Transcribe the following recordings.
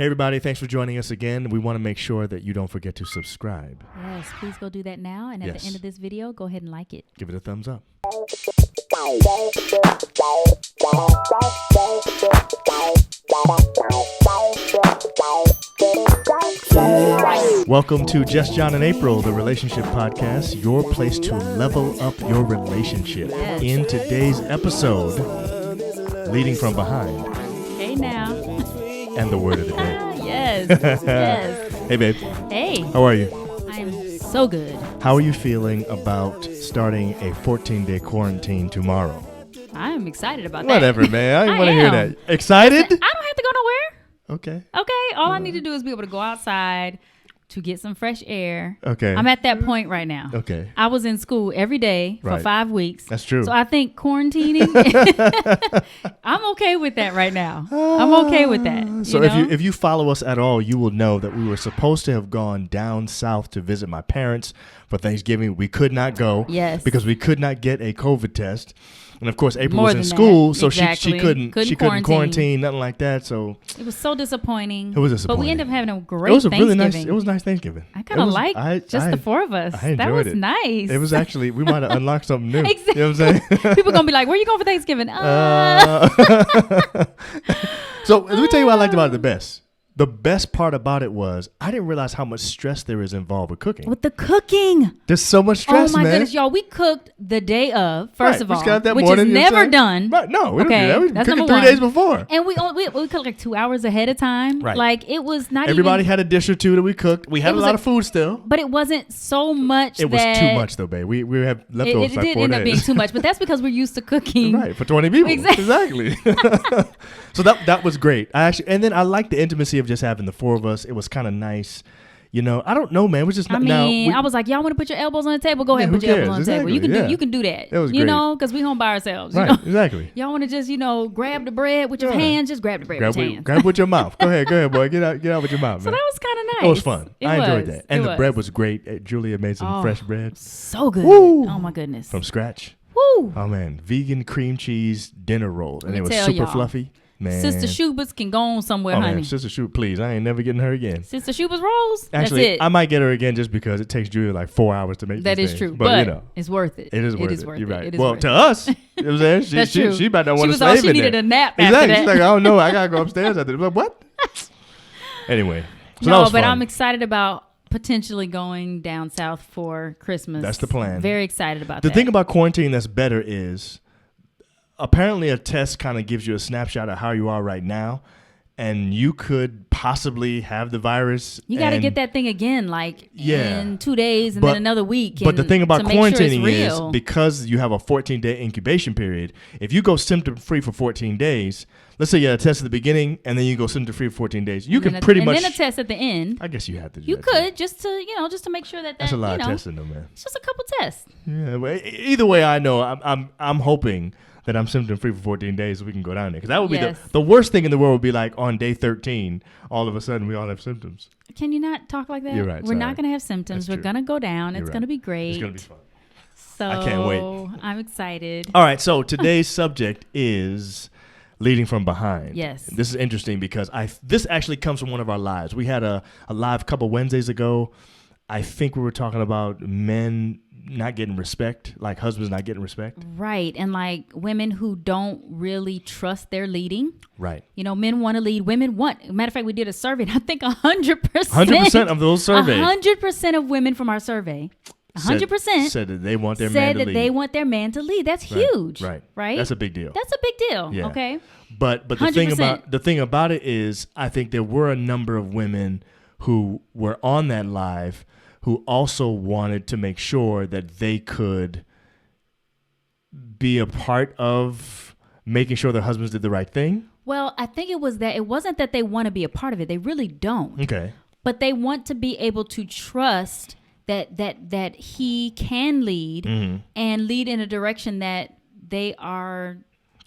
Hey, everybody. Thanks for joining us again. We want to make sure that you don't forget to subscribe. Yes, please go do that now. And at the end of this video, go ahead and like it. Give it a thumbs up. Welcome to Just John and April, the relationship podcast, your place to level up your relationship. Yes. In today's episode, leading from behind. Hey now. And the word of the day. Yes. Yes. Hey, babe. Hey. How are you? I am so good. How are you feeling about starting a 14-day quarantine tomorrow? I am excited about that. Whatever, man. I didn't want to hear am. that. Excited? I don't have to go nowhere. Okay. Okay. All I need to do is be able to go outside to get some fresh air. Okay. I'm at that point right now. Okay. I was in school every day for 5 weeks. That's true. So I think quarantining, I'm okay with that right now. I'm okay with that. So if you follow us at all, you will know that we were supposed to have gone down south to visit my parents for Thanksgiving. We could not go. Yes. Because we could not get a COVID test. And of course, April More was in than school, that. so Exactly. she couldn't quarantine, nothing like that. So it was so disappointing. It was disappointing. But we ended up having a great it was a Thanksgiving. really nice. It was a nice Thanksgiving. I kind of liked just the four of us. I enjoyed that was it. nice. It was actually, we might have unlocked something new. Exactly. You know what I'm saying? People gonna be like, "Where you going for Thanksgiving?" So let me tell you what I liked about it the best. The best part about it was I didn't realize how much stress there is involved with cooking. With the cooking. There's so much stress, oh my man. goodness, y'all! We cooked the day of, first of all, which morning, is never done. Right? No, we don't do that. We that's cook it number 3 one. days before. And we cooked like 2 hours ahead of time. Right. Like it was not. Everybody even, had a dish or two that we cooked. We had a lot of food still. but it wasn't so much. It was too much though, babe. We have leftovers It like did 4 end days. up being too much, but that's because we're used to cooking. Right, for 20 people. Exactly. So that was great. And then I liked the intimacy of just having the four of us. It was kind of nice. You know, I don't know, man. We're just I was like, y'all want to put your elbows on the table? Go ahead and put your elbows on the table. You can do that. It was you great. know, because we home by ourselves. Right, you know? exactly. Y'all want to just, grab the bread with your hands? Just grab the bread with your hands. Grab with your mouth. Go ahead, boy. Get out with your mouth, So man. that was kind of nice. It was fun. I enjoyed that. And the bread was great. Julia made some fresh bread. So good. Woo. Oh, my goodness. From scratch. Woo. Oh, man. Vegan cream cheese dinner roll. And it was tell super y'all. fluffy. Man. Sister Schubert's can go on somewhere, honey. Man, Sister Schubert, please. I ain't never getting her again. Sister Schubert's rolls? Actually, that's it. I might get her again just because it takes Julia like 4 hours to make That these is things. true. But you know, it's worth it. It is worth it. You're right. It is Well, worth to it. us, you know what I'm saying? That's true. She about to want to was slave all in she there. needed a nap after exactly. that. She's like, I don't know. I got to go upstairs after this. What? Anyway. So that No, was but fun. I'm excited about potentially going down south for Christmas. That's the plan. Very excited about The that. thing about quarantine that's better is apparently a test kind of gives you a snapshot of how you are right now. And you could possibly have the virus. You got to get that thing again, like in 2 days and then another week. But the thing about quarantining is real. because you have a 14-day incubation period, if you go symptom-free for 14 days, let's say you had a test at the beginning and then you go symptom-free for 14 days, you can pretty much... And then a test at the end. I guess you have to do You that could, just to make sure that that's a lot of testing though, man. It's just a couple tests. Yeah, well, either way, I know I'm hoping that I'm symptom-free for 14 days so we can go down there. Because that would be the worst thing in the world would be like on day 13, all of a sudden we all have symptoms. Can you not talk like that? You're right. We're not going to have symptoms. We're going to go down. It's going to be great. It's going to be fun. So I can't wait. I'm excited. All right, so today's subject is leading from behind. Yes. This is interesting because this actually comes from one of our lives. We had a live couple Wednesdays ago. I think we were talking about men not getting respect, like husbands not getting respect. Right. And like women who don't really trust their leading. Right. You know, men want to lead, women want. Matter of fact, we did a survey and I think 100%. 100% of those surveys. 100% of women from our survey. 100% said that they want their man said to that lead. they want their man to lead. That's huge. Right. Right. That's a big deal. That's a big deal. Yeah. Okay. But the 100%. thing about it is I think there were a number of women who were on that live who also wanted to make sure that they could be a part of making sure their husbands did the right thing. Well, I think it was that it wasn't that they want to be a part of it. They really don't. Okay. But they want to be able to trust that he can lead and lead in a direction that they are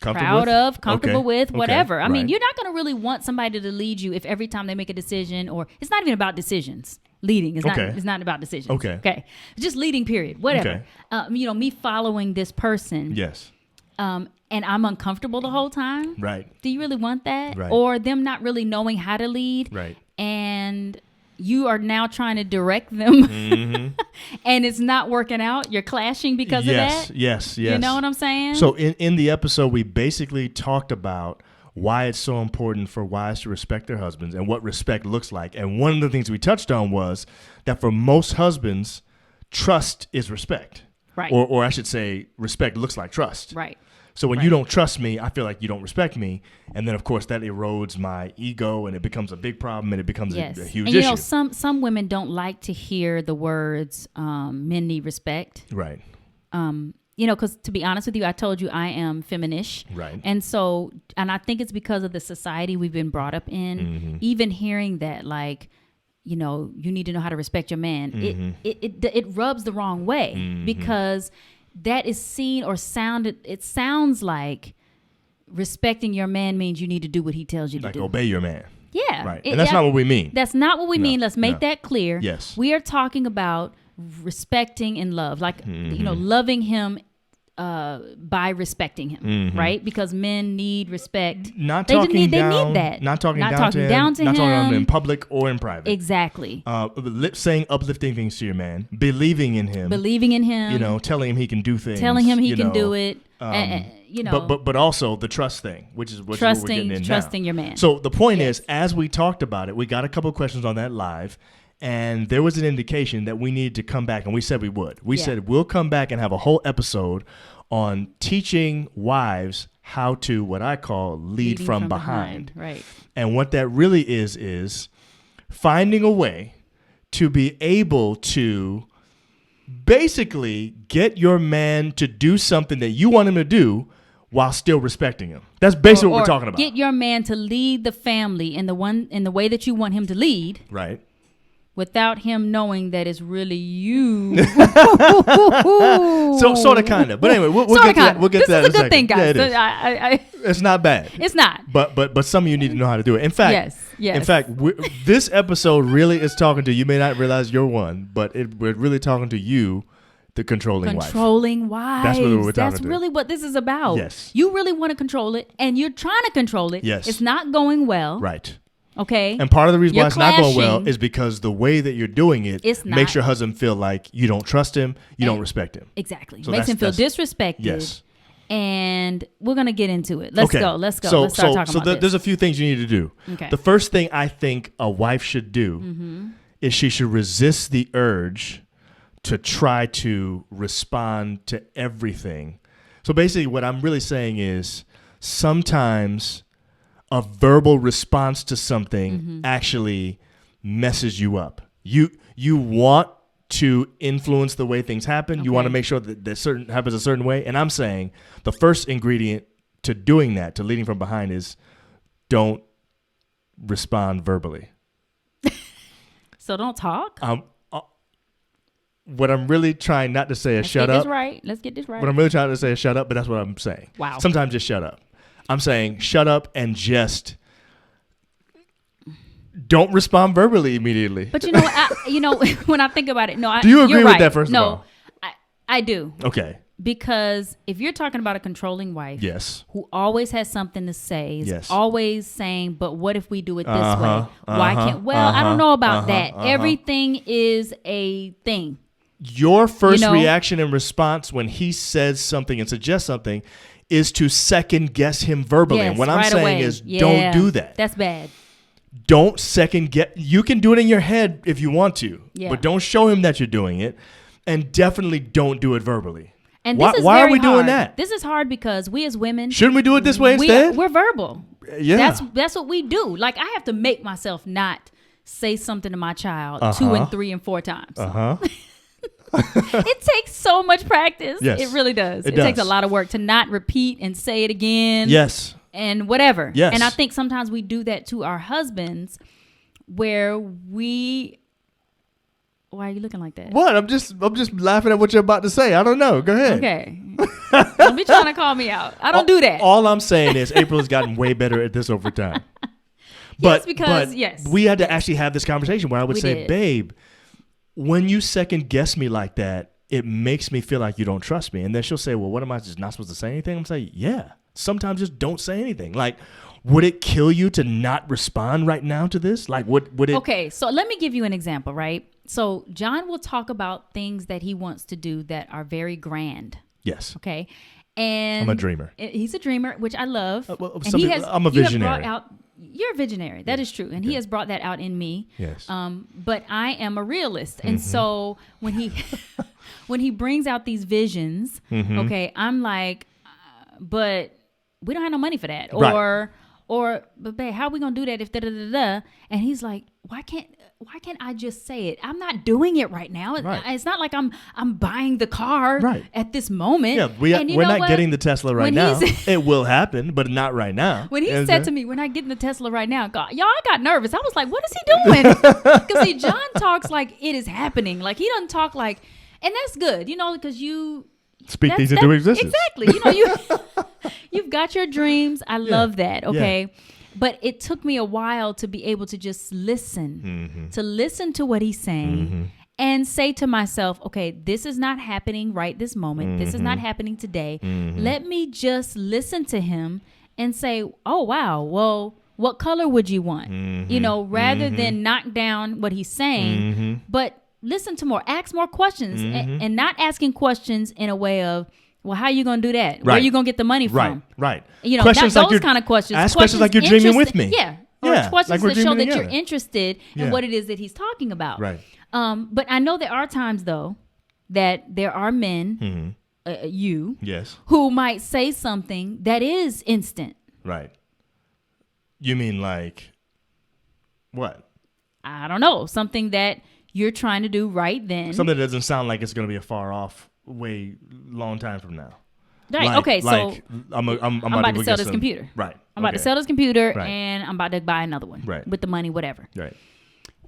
proud of, comfortable with, whatever. I mean, you're not going to really want somebody to lead you if every time they make a decision, or it's not even about decisions. Leading is not about decisions. Okay. Just leading, period. Whatever. Me following this person. Yes. and I'm uncomfortable the whole time. Right. Do you really want that? Right. Or them not really knowing how to lead. Right. And you are now trying to direct them and it's not working out. You're clashing because of that. Yes. You know what I'm saying? So in the episode, we basically talked about why it's so important for wives to respect their husbands and what respect looks like. And one of the things we touched on was that for most husbands, trust is respect. Right. Or I should say respect looks like trust. Right. So when you don't trust me, I feel like you don't respect me. And then, of course, that erodes my ego and it becomes a big problem and it becomes a huge issue. You know, some women don't like to hear the words men need respect. Right. You know, because to be honest with you, I told you I am feminish. Right. And so, and I think it's because of the society we've been brought up in, even hearing that, like, you know, you need to know how to respect your man. It rubs the wrong way because that is seen or sounded. It sounds like respecting your man means you need to do what he tells you to do. Like obey your man. Yeah. Right. And that's not what we mean. That's not what we mean. Let's make that clear. Yes. We are talking about respecting and love, like, you know, loving him by respecting him, right? Because men need respect. They need that. Not talking down to him. Not talking to him in public or in private. Exactly. Saying uplifting things to your man, believing in him. You know, telling him he can do things. Telling him he can do it. You know, but also the trust thing, which is what we're getting in trusting now. Your man. So the point is, as we talked about it, we got a couple of questions on that live. And there was an indication that we needed to come back, and we said we would. We said we'll come back and have a whole episode on teaching wives how to, what I call, lead from behind. Right. And what that really is finding a way to be able to basically get your man to do something that you want him to do while still respecting him. That's basically what we're talking about. Get your man to lead the family in the way that you want him to lead. Right. Without him knowing that it's really you. So sort of, kind of. But anyway, we'll get to that. We'll get to that in a second. This is a good thing, guys. Yeah, it is. It's not bad. It's not. But some of you need to know how to do it. In fact, yes. In fact, this episode really is talking to you. May not realize you're one, but we're really talking to you, the controlling wife. Controlling wives. That's what we're talking That's really what this is about. Yes. You really want to control it, and you're trying to control it. Yes. It's not going well. Right. Okay. And part of the reason why it's not going well is because the way that you're doing it makes your husband feel like you don't trust him, you don't respect him. Exactly. So makes him feel disrespected. Yes. And we're going to get into it. Let's go. Let's start talking about this. There's a few things you need to do. Okay. The first thing I think a wife should do is she should resist the urge to try to respond to everything. So basically what I'm really saying is sometimes a verbal response to something actually messes you up. You want to influence the way things happen. Okay. You want to make sure that certain happens a certain way. And I'm saying the first ingredient to doing that, to leading from behind, is don't respond verbally. So don't talk? What I'm really trying not to say is shut up. Let's get this right. What I'm really trying to say is shut up, but that's what I'm saying. Wow. Sometimes just shut up. I'm saying shut up and just don't respond verbally immediately. But when I think about it, do you agree with that? First of all, I do. Okay. Because if you're talking about a controlling wife, yes, who always has something to say, is yes, always saying, "But what if we do it this way? Why can't?" Well, I don't know about that. Everything is a thing. Your first reaction and response when he says something and suggests something is to second guess him verbally. Yes, and what I'm saying is don't do that. That's bad. Don't second guess. You can do it in your head if you want to, but don't show him that you're doing it. And definitely don't do it verbally. And why are we doing that? This is hard because we as women... Shouldn't we do it this way instead? We're verbal. Yeah. That's what we do. Like, I have to make myself not say something to my child 2 and 3 and 4 times. It takes so much practice. Yes. It really does. It takes a lot of work to not repeat and say it again. Yes. And whatever. Yes. And I think sometimes we do that to our husbands where we... Why are you looking like that? What? I'm just laughing at what you're about to say. I don't know. Go ahead. Okay. Don't be trying to call me out. I don't do that. All I'm saying is April has gotten way better at this over time. But we had to actually have this conversation where I would say, babe, when you second guess me like that, it makes me feel like you don't trust me. And then she'll say, well, what am I just not supposed to say anything? I'm saying, yeah, sometimes just don't say anything. Like, would it kill you to not respond right now to this? Like, would it? Okay, so let me give you an example, right? So John will talk about things that he wants to do that are very grand. Yes. Okay. And I'm a dreamer. He's a dreamer, which I love. I'm a visionary. You're a visionary. That is true. And he has brought that out in me. Yes. But I am a realist. And so when he when he brings out these visions, okay, I'm like, but we don't have no money for that. Or, but babe, how are we going to do that if da-da-da-da? And he's like, why can't I just say it? I'm not doing it right now. Right. It's not like I'm buying the car at this moment. Yeah, we're not getting the Tesla right now. It will happen, but not right now. When he said to me, we're not getting the Tesla right now, God, y'all, I got nervous. I was like, what is he doing? Because see, John talks like it is happening. Like he doesn't talk like, and that's good, because you speak things into existence. Exactly. You've got your dreams. I love that. Okay. Yeah. But it took me a while to be able to just listen, to listen to what he's saying and say to myself, okay, this is not happening right this moment. This is not happening today. Let me just listen to him and say, oh, wow, well, what color would you want? Rather than knock down what he's saying, but listen to more, ask more questions and not asking questions in a way of, well, how are you going to do that? Right. Where are you going to get the money from? Right. Questions not those kind of questions. Ask questions like you're dreaming with me. Yeah. Or questions that show that you're interested in what it is that he's talking about. Right. But I know there are times, though, that there are men, who might say something that is instant. Right. You mean like what? I don't know. Something that you're trying to do right then. Something that doesn't sound like it's going to be a far off way long time from now. Right. Okay. So I'm about to sell this computer. Right. I'm about to sell this computer and I'm about to buy another one. Right. With the money, whatever. Right.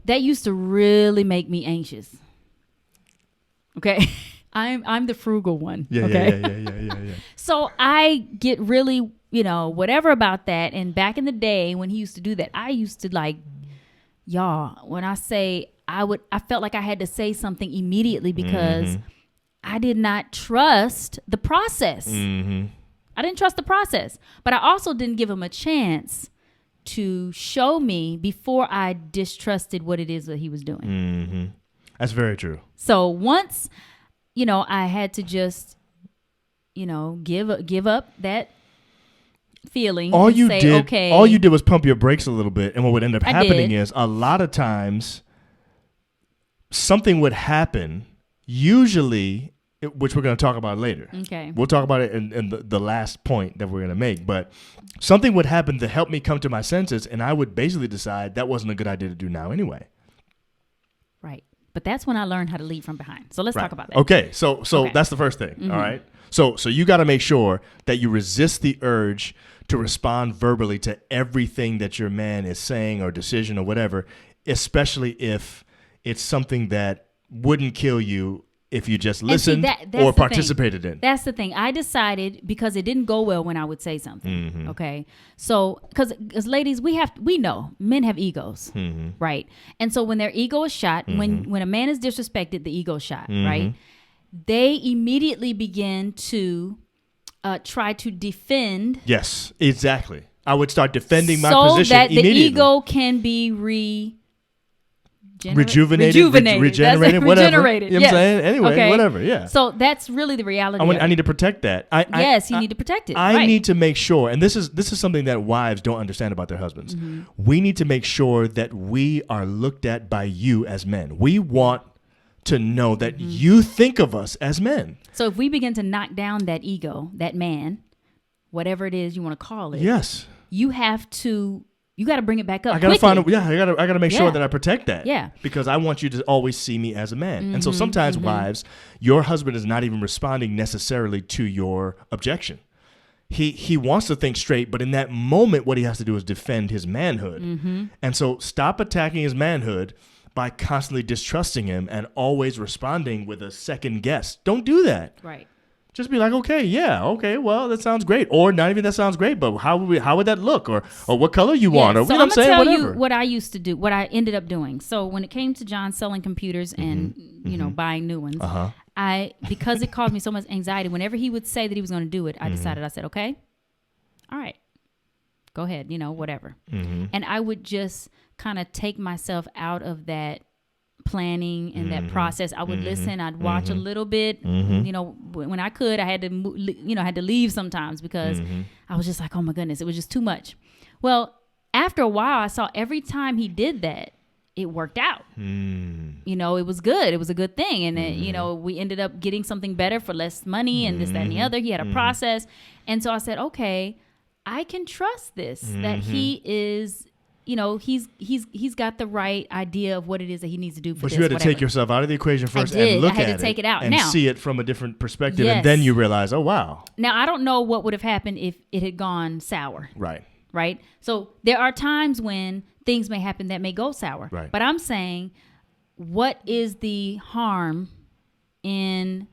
That used to really make me anxious. Okay. I'm the frugal one. Yeah. Okay? Yeah. So I get really, whatever about that. And back in the day when he used to do that, I used to like, y'all, when I say I felt like I had to say something immediately because I did not trust the process. I didn't trust the process, but I also didn't give him a chance to show me before I distrusted what it is that he was doing. That's very true. So once, I had to just, give up that feeling. All you did was pump your brakes a little bit, and what would end up happening is a lot of times something would happen, usually, which we're going to talk about later. Okay. We'll talk about it in the last point that we're going to make. But something would happen to help me come to my senses, and I would basically decide that wasn't a good idea to do now anyway. Right. But that's when I learned how to lead from behind. So let's talk about that. Okay. So that's the first thing. All right. So you got to make sure that you resist the urge to respond verbally to everything that your man is saying or decision or whatever, especially if it's something that wouldn't kill you if you just listened or participated in. That's the thing. I decided because it didn't go well when I would say something. Okay. So, because ladies, we know men have egos, right? And so when their ego is shot, when a man is disrespected, the ego is shot, right? They immediately begin to try to defend. Yes, exactly. I would start defending my position immediately. So that the ego can be regenerated, whatever. You know what I'm saying? Anyway, whatever, yeah. So that's really the reality. I need to protect that. You need to protect it. I need to make sure, and this is something that wives don't understand about their husbands. We need to make sure that we are looked at by you as men. We want to know that you think of us as men. So if we begin to knock down that ego, that man, whatever it is you want to call it, yes, you got to bring it back up. I got to find I got to make sure that I protect that. Yeah. Because I want you to always see me as a man. And so sometimes wives, your husband is not even responding necessarily to your objection. He wants to think straight, but in that moment, what he has to do is defend his manhood. And so stop attacking his manhood by constantly distrusting him and always responding with a second guess. Don't do that. Right. Just be like, okay, well, that sounds great. Or not even that sounds great, but how would that look? Or what color you want? Or so you know I'm what I'm saying? Tell whatever. You what I used to do, what I ended up doing. So when it came to John selling computers and, buying new ones, because it caused me so much anxiety, whenever he would say that he was going to do it, I decided, I said, okay, all right, go ahead, whatever. And I would just kind of take myself out of that planning and that process. I would listen. I'd watch a little bit. When I could, I had to, I had to leave sometimes because I was just like, oh my goodness, it was just too much. Well, after a while, I saw every time he did that, it worked out. It was good. It was a good thing. And then, we ended up getting something better for less money and this, that, and the other. He had a process. And so I said, okay, I can trust this, that he is, he's got the right idea of what it is that he needs to do for but this. But you had to whatever. Take yourself out of the equation first and look at it. I had to take it out and see it from a different perspective. Yes. And then you realize, oh, wow. Now, I don't know what would have happened if it had gone sour. Right. So there are times when things may happen that may go sour. Right. But I'm saying, what is the harm in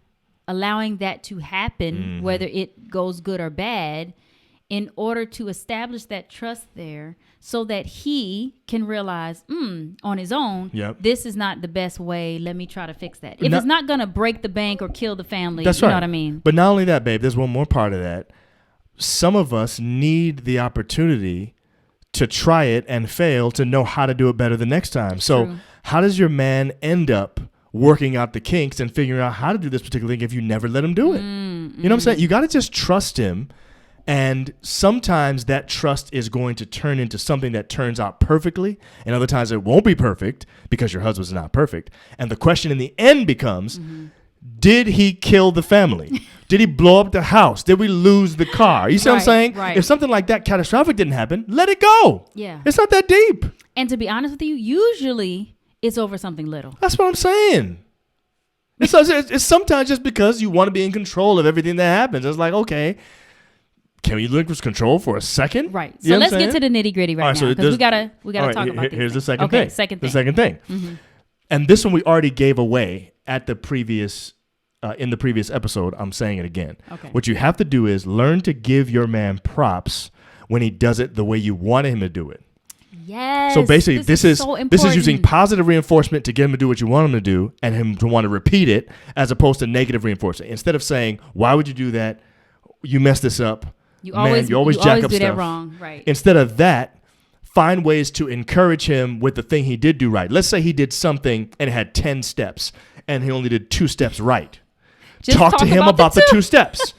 allowing that to happen, whether it goes good or bad, in order to establish that trust there so that he can realize on his own, this is not the best way. Let me try to fix that. If it's not going to break the bank or kill the family, that's you right. know what I mean? But not only that, babe, there's one more part of that. Some of us need the opportunity to try it and fail to know how to do it better the next time. So how does your man end up working out the kinks and figuring out how to do this particular thing if you never let him do it? You know what I'm saying? You got to just trust him. And sometimes that trust is going to turn into something that turns out perfectly. And other times it won't be perfect because your husband's not perfect. And the question in the end becomes, did he kill the family? Did he blow up the house? Did we lose the car? You see what I'm saying? Right. If something like that catastrophic didn't happen, let it go. Yeah. It's not that deep. And to be honest with you, usually it's over something little. That's what I'm saying. It's sometimes just because you want to be in control of everything that happens. It's like, okay, can we lose control for a second? Right. So let's get to the nitty gritty now because we gotta talk about these Here's things. The second thing. And this one we already gave away at the previous in the previous episode. I'm saying it again. Okay. What you have to do is learn to give your man props when he does it the way you want him to do it. Yes. So basically, this is so using positive reinforcement to get him to do what you want him to do, and him to want to repeat it, as opposed to negative reinforcement. Instead of saying, "Why would you do that? You messed this up. You always jack up do stuff." That wrong. Right. Instead of that, find ways to encourage him with the thing he did do right. Let's say he did something and it had 10 steps, and he only did 2 steps right. Talk to him about the 2 steps.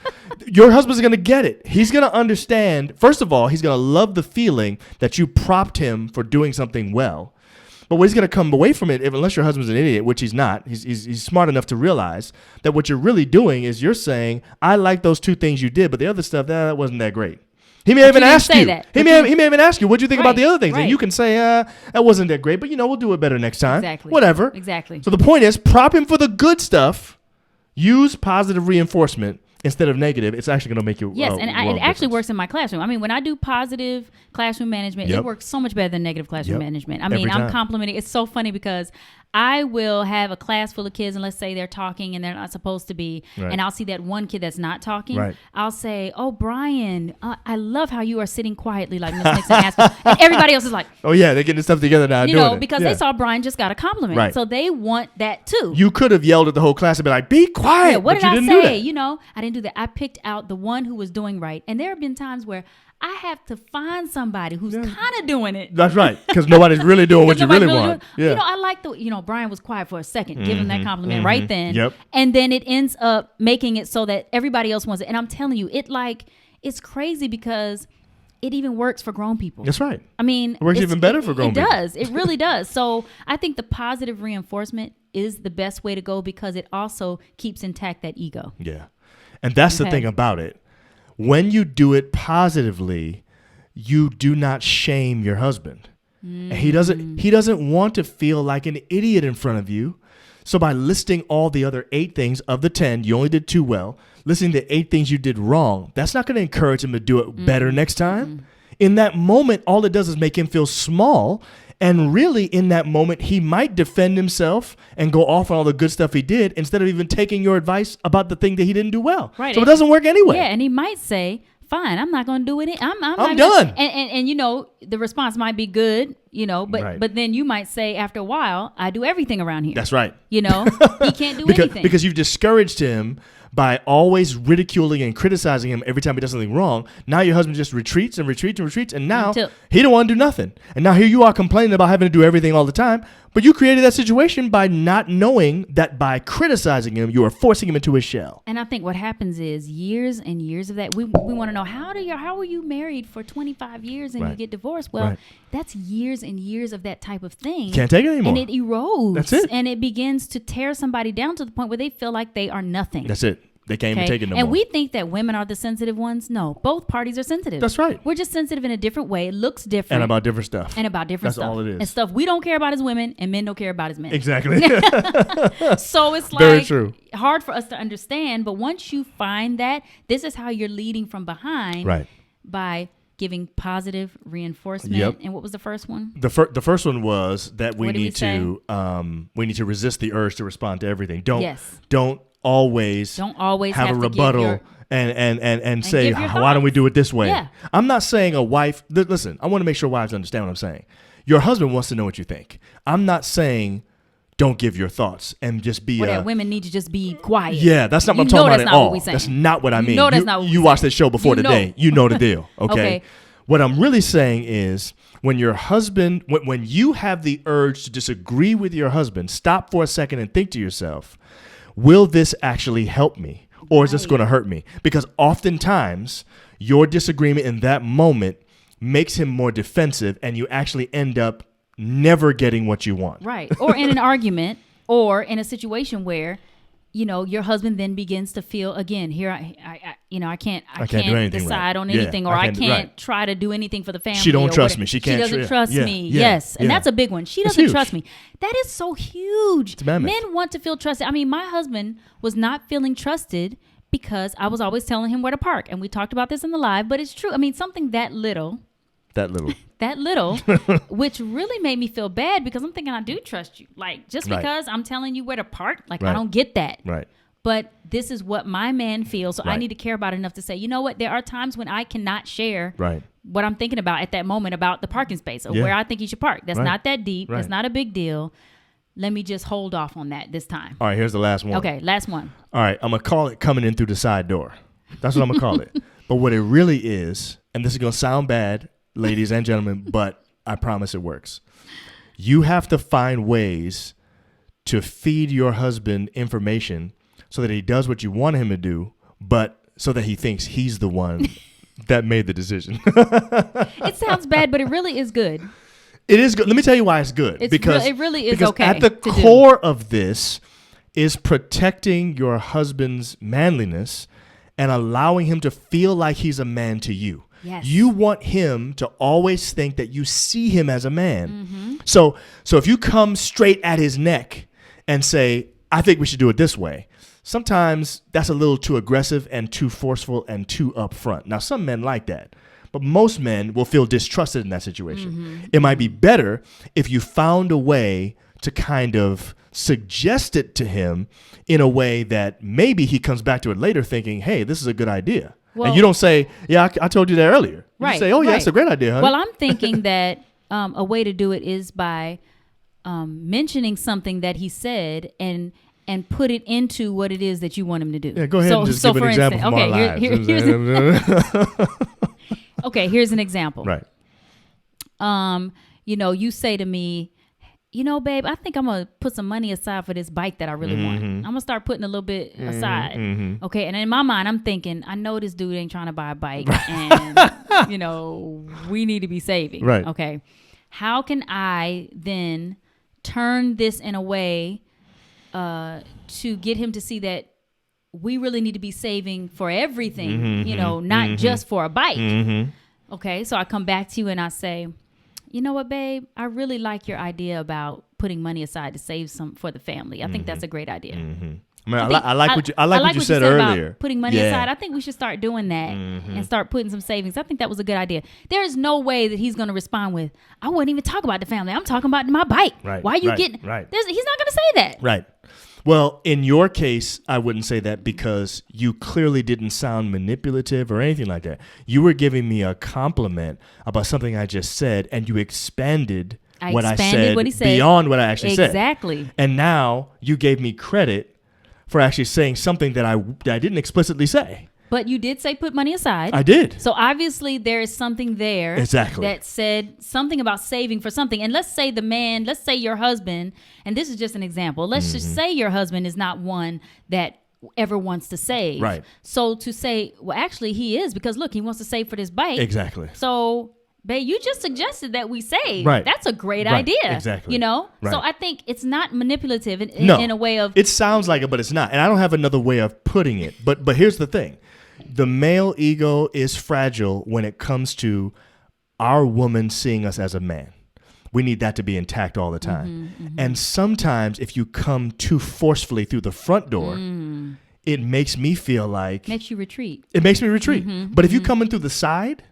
Your husband's going to get it. He's going to understand. First of all, he's going to love the feeling that you propped him for doing something well. But what he's going to come away from it, unless your husband's an idiot, which he's not, he's smart enough to realize that what you're really doing is you're saying, I like those 2 things you did, but the other stuff, that wasn't that great. He may even ask you. He may even ask you, what do you think about the other things? And you can say, that wasn't that great, but we'll do it better next time. Exactly. Whatever. Exactly. So the point is, prop him for the good stuff. Use positive reinforcement instead of negative. It's actually going to make you it actually works in my classroom. I mean, when I do positive classroom management, it works so much better than negative classroom management. I mean, I'm complimenting. It's so funny because I will have a class full of kids, and let's say they're talking and they're not supposed to be, and I'll see that one kid that's not talking. Right. I'll say, "Oh, Brian, I love how you are sitting quietly like Miss Nixon asked." And everybody else is like, "Oh yeah, they're getting this stuff together now." Because they saw Brian just got a compliment, right. So they want that too. You could have yelled at the whole class and be like, "Be quiet!" Yeah, what did I say? I didn't do that. I picked out the one who was doing right, and there have been times where I have to find somebody who's kind of doing it. That's right, because nobody's really doing what you really want. Yeah. I like Brian was quiet for a second, give him that compliment right then. Yep. And then it ends up making it so that everybody else wants it. And I'm telling you, it's crazy because it even works for grown people. That's right. I mean, it works even better for grown people. It does. It really does. So I think the positive reinforcement is the best way to go because it also keeps intact that ego. Yeah. And that's the thing about it. When you do it positively, you do not shame your husband. And he doesn't want to feel like an idiot in front of you. So by listing all the other 8 things of the 10, you only did 2 well, listing the 8 things you did wrong, that's not going to encourage him to do it better next time. In that moment, all it does is make him feel small. And really, in that moment, he might defend himself and go off on all the good stuff he did instead of even taking your advice about the thing that he didn't do well. Right. So it doesn't work anyway. Yeah, and he might say, fine, I'm not going to do it. I'm done. And the response might be good, but then you might say after a while, I do everything around here. That's right. He can't do anything. Because you've discouraged him by always ridiculing and criticizing him every time he does something wrong. Now your husband just retreats, and now he don't want to do nothing. And now here you are complaining about having to do everything all the time, but you created that situation by not knowing that by criticizing him, you are forcing him into his shell. And I think what happens is years and years of that. We want to know, how were you married for 25 years and you get divorced? Well, that's years and years of that type of thing. Can't take it anymore. And it erodes. That's it. And it begins to tear somebody down to the point where they feel like they are nothing. That's it. They can't even take it no more. And we think that women are the sensitive ones. No, both parties are sensitive. That's right. We're just sensitive in a different way. It looks different. And about different stuff. That's all it is. And stuff we don't care about as women and men don't care about as men. Exactly. So it's like very true. Hard for us to understand. But once you find that, this is how you're leading from behind. Right. By giving positive reinforcement. Yep. And what was the first one? The first one was that we need to resist the urge to respond to everything. Don't always have a rebuttal and say, why don't we do it this way? Yeah. I'm not saying a wife, listen, I want to make sure wives understand what I'm saying. Your husband wants to know what you think. I'm not saying don't give your thoughts and just be that women need to just be quiet. Yeah, that's not what I'm talking about at all. That's not what I mean. That's not what you watched that show before today. You know the deal. Okay. What I'm really saying is when your husband, when you have the urge to disagree with your husband, stop for a second and think to yourself, will this actually help me or is this going to hurt me? Because oftentimes your disagreement in that moment makes him more defensive and you actually end up never getting what you want. Right. Or in an argument or in a situation where, your husband then begins to feel again, here I can't decide on anything, or I can't try to do anything for the family. She don't trust me. She doesn't trust me. Yes. And that's a big one. She doesn't trust me. That is so huge. Men want to feel trusted. I mean, my husband was not feeling trusted because I was always telling him where to park. And we talked about this in the live, but it's true. I mean, something that little, which really made me feel bad because I'm thinking I do trust you. Like, just because I'm telling you where to park, I don't get that. Right. But this is what my man feels. So I need to care about it enough to say, you know what? There are times when I cannot share what I'm thinking about at that moment about the parking space or where I think you should park. That's not that deep. That's not a big deal. Let me just hold off on that this time. All right, here's the last one. Okay, last one. All right, I'm going to call it coming in through the side door. That's what I'm going to call it. But what it really is, and this is going to sound bad, ladies and gentlemen, but I promise it works. You have to find ways to feed your husband information so that he does what you want him to do, but so that he thinks he's the one that made the decision. It sounds bad, but it really is good. It is good. Let me tell you why it's good. Because it really is okay. At the core of this is protecting your husband's manliness and allowing him to feel like he's a man to you. Yes. You want him to always think that you see him as a man. Mm-hmm. So if you come straight at his neck and say, I think we should do it this way, sometimes that's a little too aggressive and too forceful and too upfront. Now, some men like that, but most men will feel distrusted in that situation. Mm-hmm. It might be better if you found a way to kind of suggest it to him in a way that maybe he comes back to it later thinking, hey, this is a good idea. Well, and you don't say, yeah, I told you that earlier. You say, oh, yeah, that's a great idea, honey. Well, I'm thinking that a way to do it is by mentioning something that he said and put it into what it is that you want him to do. Yeah, go ahead and just give an example from our lives. Okay, here's an example. Right. You say to me, babe, I think I'm going to put some money aside for this bike that I really want. I'm going to start putting a little bit aside. Mm-hmm. Okay. And in my mind, I'm thinking, I know this dude ain't trying to buy a bike and, we need to be saving. Right. Okay. How can I then turn this in a way to get him to see that we really need to be saving for everything, not just for a bike. Mm-hmm. Okay. So I come back to you and I say, you know what, babe? I really like your idea about putting money aside to save some for the family. I think that's a great idea. Mm-hmm. I like what you said earlier. About putting money aside. I think we should start doing that and start putting some savings. I think that was a good idea. There is no way that he's going to respond with, I wouldn't even talk about the family. I'm talking about my bike. Right. Why are you getting? Right. He's not going to say that. Right. Well, in your case, I wouldn't say that because you clearly didn't sound manipulative or anything like that. You were giving me a compliment about something I just said, and you expanded what I expanded said, what he said beyond what I actually said. Exactly. And now you gave me credit for actually saying something that I didn't explicitly say. But you did say put money aside. I did. So obviously there is something there that said something about saving for something. And let's say your husband, and this is just an example. Let's just say your husband is not one that ever wants to save. Right. So to say, well, actually he is, because look, he wants to save for this bike. Exactly. So, babe, you just suggested that we save. Right. That's a great Right. idea. Exactly. Right. So I think it's not manipulative in a way of. It sounds like it, but it's not. And I don't have another way of putting it. But here's the thing. The male ego is fragile when it comes to our woman seeing us as a man. We need that to be intact all the time. And sometimes if you come too forcefully through the front door, it makes me feel like... Makes you retreat. It makes me retreat. But if you come in through the side,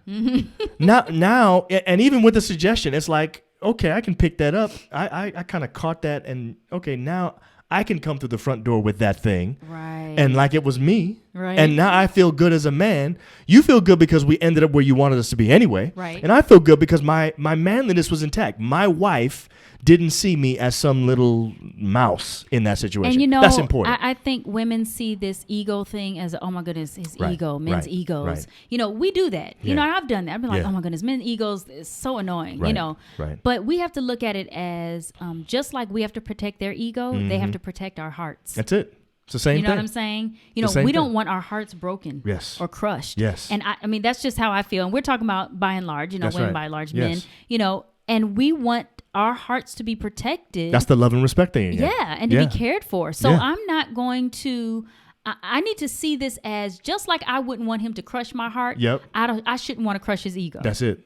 now, and even with the suggestion, it's like, okay, I can pick that up. I kind of caught that, and okay, now I can come through the front door with that thing. Right. And like it was me. Right. And now I feel good as a man. You feel good because we ended up where you wanted us to be anyway. Right. And I feel good because my manliness was intact. My wife didn't see me as some little mouse in that situation. And that's important. I think women see this ego thing as, oh my goodness, his ego, men's egos. Right. We do that. Yeah. I've done that. I've been like, oh my goodness, men's egos is so annoying, Right. But we have to look at it as just like we have to protect their ego, they have to protect our hearts. That's it. It's the same thing. You know what I'm saying? We don't want our hearts broken or crushed. Yes. And I mean, that's just how I feel. And we're talking about by and large, That's women right. by and large, Yes. men, and we want our hearts to be protected. That's the love and respect thing again. Yeah, and to be cared for. So I'm not going to. I need to see this as just like I wouldn't want him to crush my heart. Yep. I shouldn't want to crush his ego. That's it.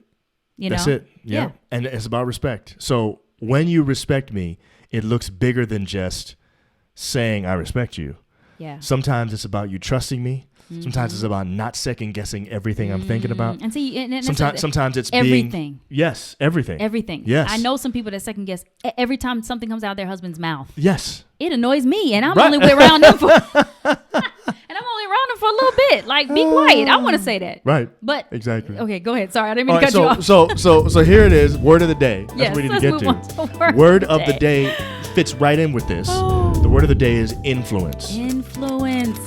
That's know? it. Yeah. And it's about respect. So when you respect me, it looks bigger than just saying I respect you. Yeah. Sometimes it's about you trusting me. Sometimes it's about not second guessing everything I'm thinking about. And see, and sometimes it's everything. Yes, everything. Everything. Yes. I know some people that second guess every time something comes out of their husband's mouth. Yes. It annoys me, and I'm only around them for. And I'm only around them for a little bit. Like, be quiet. I want to say that. Right. But exactly. Okay, go ahead. Sorry, I didn't mean to cut you off. So here it is. Word of the day. That's yes, what we need to get to. Word of the day fits right in with this. The word of the day is influence. Influence.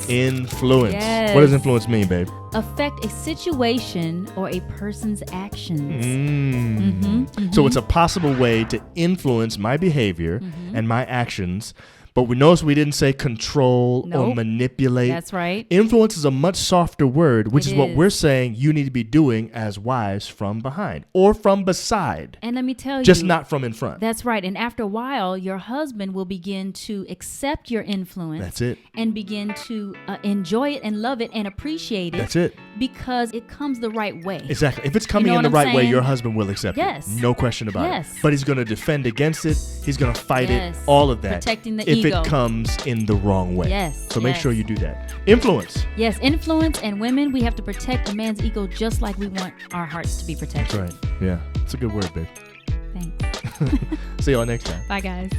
Yes. What does influence mean, babe? Affect a situation or a person's actions. So it's a possible way to influence my behavior and my actions. But we notice we didn't say control or manipulate. That's right. Influence is a much softer word, which is what is. we're saying you need to be doing as wives from behind or from beside. And let me tell you. Just not from in front. That's right. And after a while, your husband will begin to accept your influence. That's it. And begin to enjoy it and love it and appreciate it. That's it. Because it comes the right way. Exactly. If it's coming in the right way, your husband will accept it. No question about it. But he's going to defend against it. He's going to fight it. All of that. Protecting the ego. If it comes in the wrong way. So make sure you do that. Influence. Yes, influence. And women, we have to protect a man's ego just like we want our hearts to be protected. That's right. Yeah. It's a good word, babe. Thanks. See y'all next time. Bye, guys.